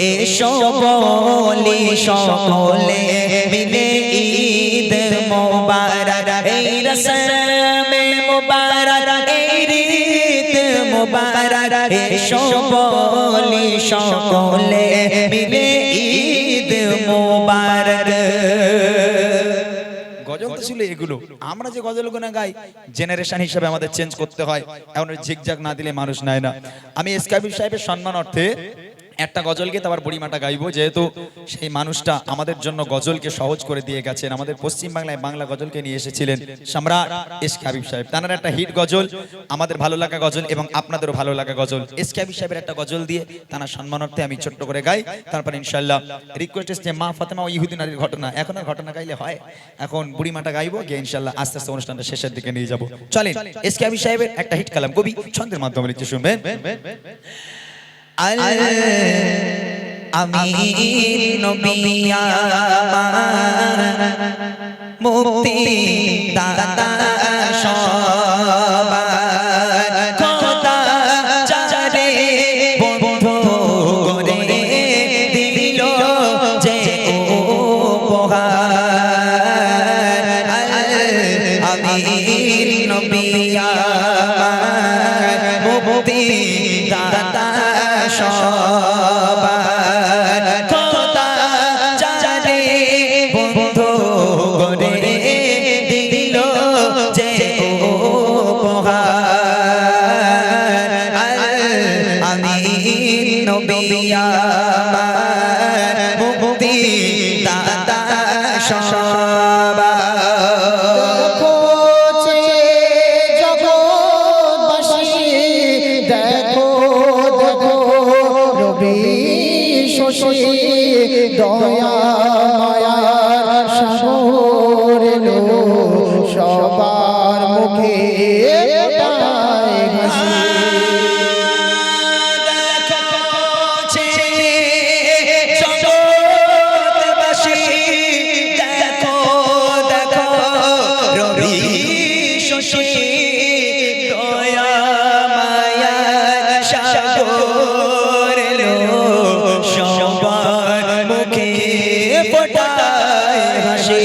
এসো বলি সকলে মিলে ঈদ মোবারক এই রসমে মোবারক এই ঈদ মোবারক এসো বলি সকলে মিলে ঈদ মোবারক। গজল তো ছিল এগুলো, আমরা যে গজলগুলো গাই জেনারেশন হিসেবে আমাদের চেঞ্জ করতে হয়, এখন ঝিকঝাক না দিলে মানুষ নেয় না। আমি এসকেবি সাহেবের সম্মান অর্থে একটা গজল গেয়ে তারপর বুড়িমাটা গাইবো, যেহেতু সেই মানুষটা আমাদের জন্য গজলকে সহজ করে দিয়ে গেছেন, আমাদের পশ্চিম বাংলায় বাংলা গজলকে নিয়ে এসেছিলেন সম্রাট এসকে হাবিব সাহেব। তার একটা হিট গজল, আমাদের ভালো লাগা গজল এবং আপনাদেরও ভালো লাগা গজল, এসকে হাবিব সাহেবের একটা গজল দিয়ে তার সম্মানার্থে আমি ছোট্ট করে গাই, তারপর ইনশাআল্লাহ রিকোয়েস্ট এসছে মা ফাতেমা ও ইহুদি নারীর ঘটনা, এখন আর ঘটনা গাইলে হয়, এখন বুড়িমাটা গাইবো গিয়ে ইনশাআল্লাহ আস্তে আস্তে অনুষ্ঠানটা শেষের দিকে নিয়ে যাবো। চলেন এসকে হাবিব সাহেবের একটা হিট কালাম কবি ছন্দের মাধ্যমে নিচ্ছে, শুনবেন। আমি নবী মুক্তি দাতা সবার খোদা চারে বন্ধু করে দিল যে উপহার। আমি নবী মুক্তি দাতা সবার খোদা চারে বন্ধু করে দিল যে উপহার। আমি নবী মুক্তি দাতা সবার। দয়া মায়ার সাগর এলো সবার মুখে হাসি। দেখো দেখো রবি শশী দয়া মায়ার সাগর এলো সবার মুখে ফোটায় হাসি।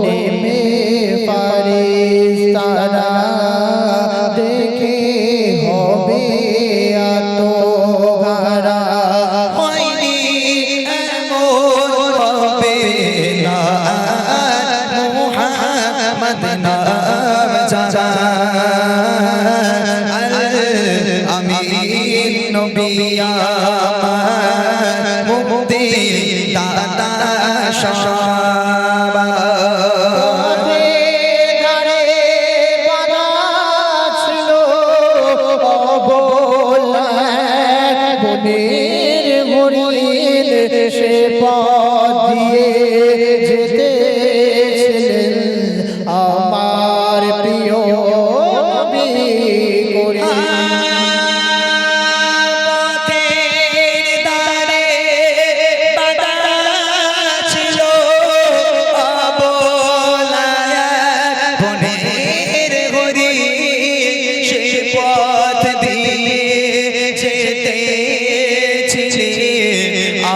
নেমে ফারিস্তারা দেখে হবে আত্মহারা। হয়নি এমন হবে না মুহাম্মদ নাম যারা। আমি নবী মুক্তি দাতা সবার। সে পথ দিয়ে যেতেছিলেন আমার প্রিয় নবী করে।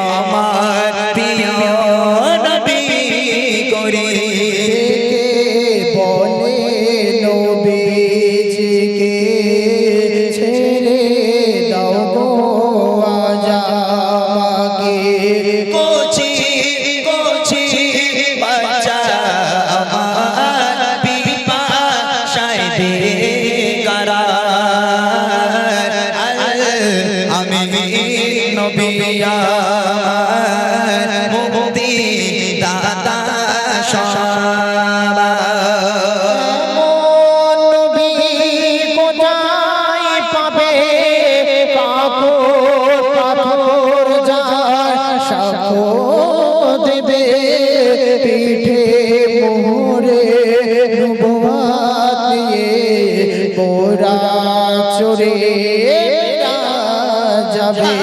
আমার প্রিয় নবী করে বলে নবীজিকে ছেড়ে দাও গো আজ আমাকে। কোচি কোচি বাচ্চা আমার পিপাসায় বেকারার। আমি নবী মুক্তি দাতা সবার। নবী কোথায় পাবে পাথর যার সাক্ষ্য দেবে পিঠে মোহরে নবুয়ত দিয়ে মোরা চড়ে যাবে।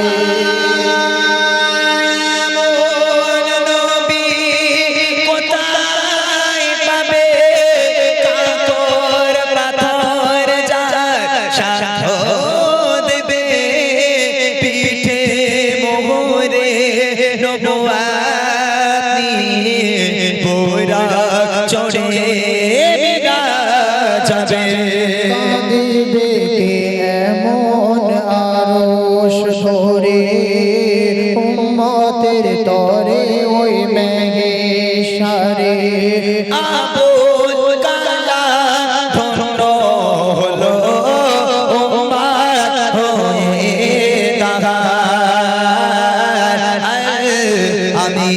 সাক্ষ্য দেবে পিঠে নবুয়াত নিয়ে পুরা চড়ে বিরাজাবে। কাঁদিবে কে এমন আরশ ধরে উম্মতের তরে ওই মেঘেশারে। আবুল কালাম ধন্য হলো উম্মত হয়ে তাহার। আমি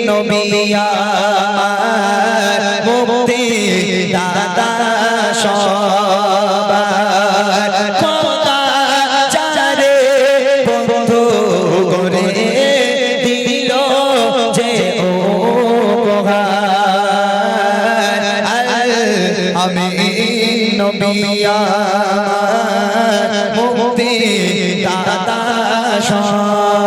নবী আমার মুক্তি দাতা সবার। খোদা যারে বন্ধু করে দিল যে উপহার। আমি নবী আমার মুক্তি দাতা সবার।